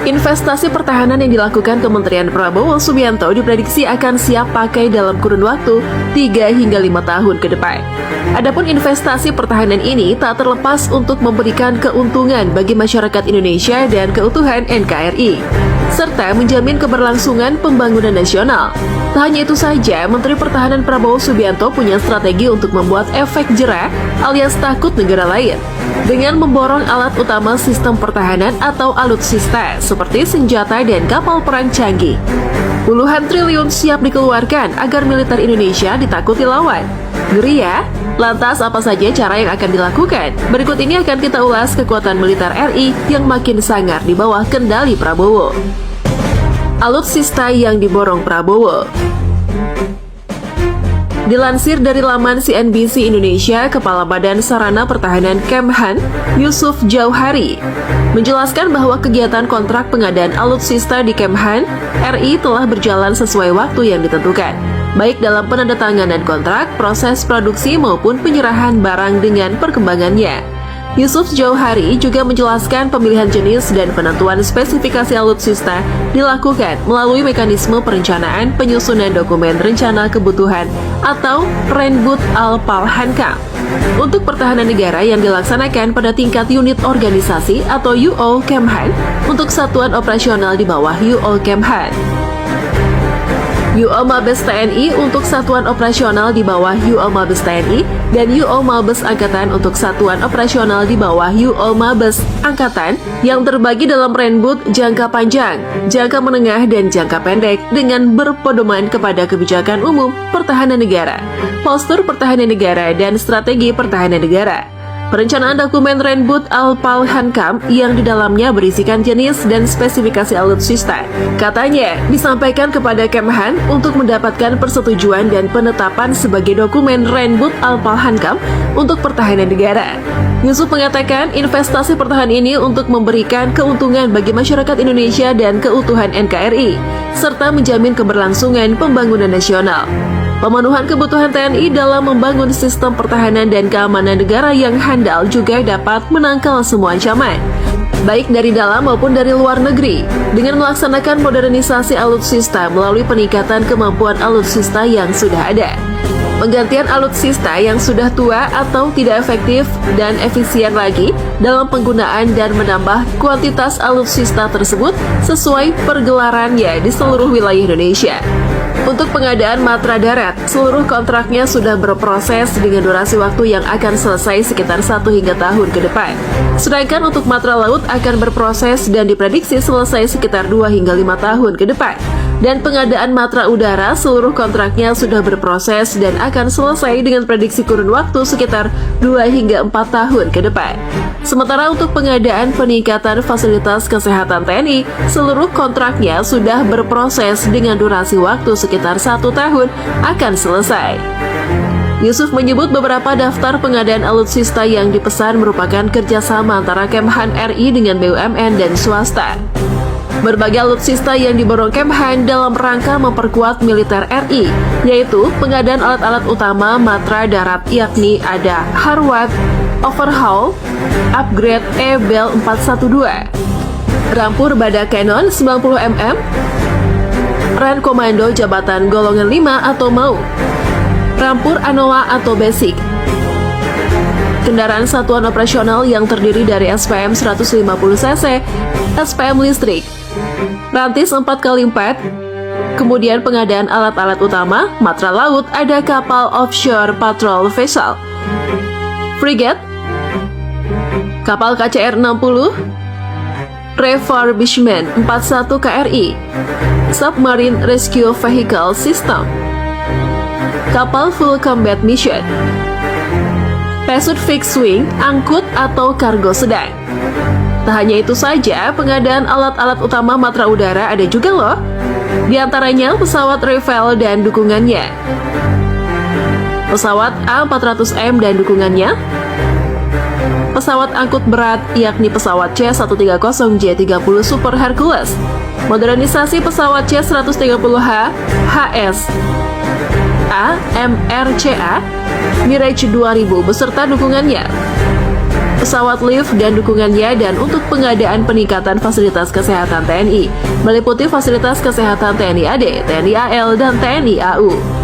Investasi pertahanan yang dilakukan Kementerian Prabowo Subianto diprediksi akan siap pakai dalam kurun waktu 3 hingga 5 tahun ke depan. Adapun investasi pertahanan ini tak terlepas untuk memberikan keuntungan bagi masyarakat Indonesia dan keutuhan NKRI, serta menjamin keberlangsungan pembangunan nasional. Tak hanya itu saja, Menteri Pertahanan Prabowo Subianto punya strategi untuk membuat efek jera alias takut negara lain dengan memborong alat utama sistem pertahanan atau alutsista seperti senjata dan kapal perang canggih. Puluhan triliun siap dikeluarkan agar militer Indonesia ditakuti lawan. Ngeri ya? Lantas apa saja cara yang akan dilakukan? Berikut ini akan kita ulas kekuatan militer RI yang makin sangar di bawah kendali Prabowo. Alutsista yang diborong Prabowo. Dilansir dari laman CNBC Indonesia, Kepala Badan Sarana Pertahanan Kemhan, Yusuf Jauhari, menjelaskan bahwa kegiatan kontrak pengadaan alutsista di Kemhan, RI telah berjalan sesuai waktu yang ditentukan, baik dalam penandatanganan kontrak, proses produksi maupun penyerahan barang dengan perkembangannya. Yusuf Jauhari juga menjelaskan pemilihan jenis dan penentuan spesifikasi alutsista dilakukan melalui mekanisme perencanaan penyusunan dokumen rencana kebutuhan atau Renbud Al-Palhankam untuk pertahanan negara yang dilaksanakan pada tingkat unit organisasi atau UO Kemhan untuk satuan operasional di bawah UO Kemhan. UO Mabes TNI untuk satuan operasional di bawah UO Mabes TNI dan UO Mabes Angkatan untuk satuan operasional di bawah UO Mabes Angkatan yang terbagi dalam Renbud jangka panjang, jangka menengah, dan jangka pendek dengan berpedoman kepada kebijakan umum pertahanan negara, postur pertahanan negara, dan strategi pertahanan negara. Perencanaan dokumen Renbud Al-Palhankam yang di dalamnya berisikan jenis dan spesifikasi alutsista, katanya disampaikan kepada Kemhan untuk mendapatkan persetujuan dan penetapan sebagai dokumen Renbud Al-Palhankam untuk pertahanan negara. Yusuf mengatakan investasi pertahanan ini untuk memberikan keuntungan bagi masyarakat Indonesia dan keutuhan NKRI, serta menjamin keberlangsungan pembangunan nasional. Pemenuhan kebutuhan TNI dalam membangun sistem pertahanan dan keamanan negara yang handal juga dapat menangkal semua ancaman, baik dari dalam maupun dari luar negeri, dengan melaksanakan modernisasi alutsista melalui peningkatan kemampuan alutsista yang sudah ada, penggantian alutsista yang sudah tua atau tidak efektif dan efisien lagi dalam penggunaan, dan menambah kuantitas alutsista tersebut sesuai pergelarannya di seluruh wilayah Indonesia. Untuk pengadaan matra darat, seluruh kontraknya sudah berproses dengan durasi waktu yang akan selesai sekitar 1 hingga tahun ke depan. Sedangkan untuk matra laut akan berproses dan diprediksi selesai sekitar 2 hingga 5 tahun ke depan. Dan pengadaan matra udara, seluruh kontraknya sudah berproses dan akan selesai dengan prediksi kurun waktu sekitar 2 hingga 4 tahun ke depan. Sementara untuk pengadaan peningkatan fasilitas kesehatan TNI, seluruh kontraknya sudah berproses dengan durasi waktu sekitar 1 tahun akan selesai. Yusuf menyebut beberapa daftar pengadaan alutsista yang dipesan merupakan kerjasama antara Kemhan RI dengan BUMN dan swasta. Berbagai alutsista yang diborong Kemhan dalam rangka memperkuat militer RI, yaitu pengadaan alat-alat utama matra darat, yakni ada Harwat, Overhaul, Upgrade Bell 412, Rampur Badak Cannon 90mm, Ran Komando Jabatan Golongan 5 atau MAU, Rampur Anoa atau Basic, kendaraan satuan operasional yang terdiri dari SPM 150cc, SPM listrik, rantis 4x4, kemudian pengadaan alat-alat utama, matra laut, ada kapal offshore patrol vessel, frigate, kapal KCR 60, refurbishment 41 KRI, submarine rescue vehicle system, kapal full combat mission, pesut fixed wing, angkut atau kargo sedang. Tak hanya itu saja, pengadaan alat-alat utama matra udara ada juga loh. Di antaranya pesawat Rafale dan dukungannya, pesawat A400M dan dukungannya, pesawat angkut berat yakni pesawat C-130J30 Super Hercules, modernisasi pesawat C-130H HS AMRCA Mirage 2000 beserta dukungannya, pesawat lift dan dukungannya, dan untuk pengadaan peningkatan fasilitas kesehatan TNI, meliputi fasilitas kesehatan TNI AD, TNI AL, dan TNI AU.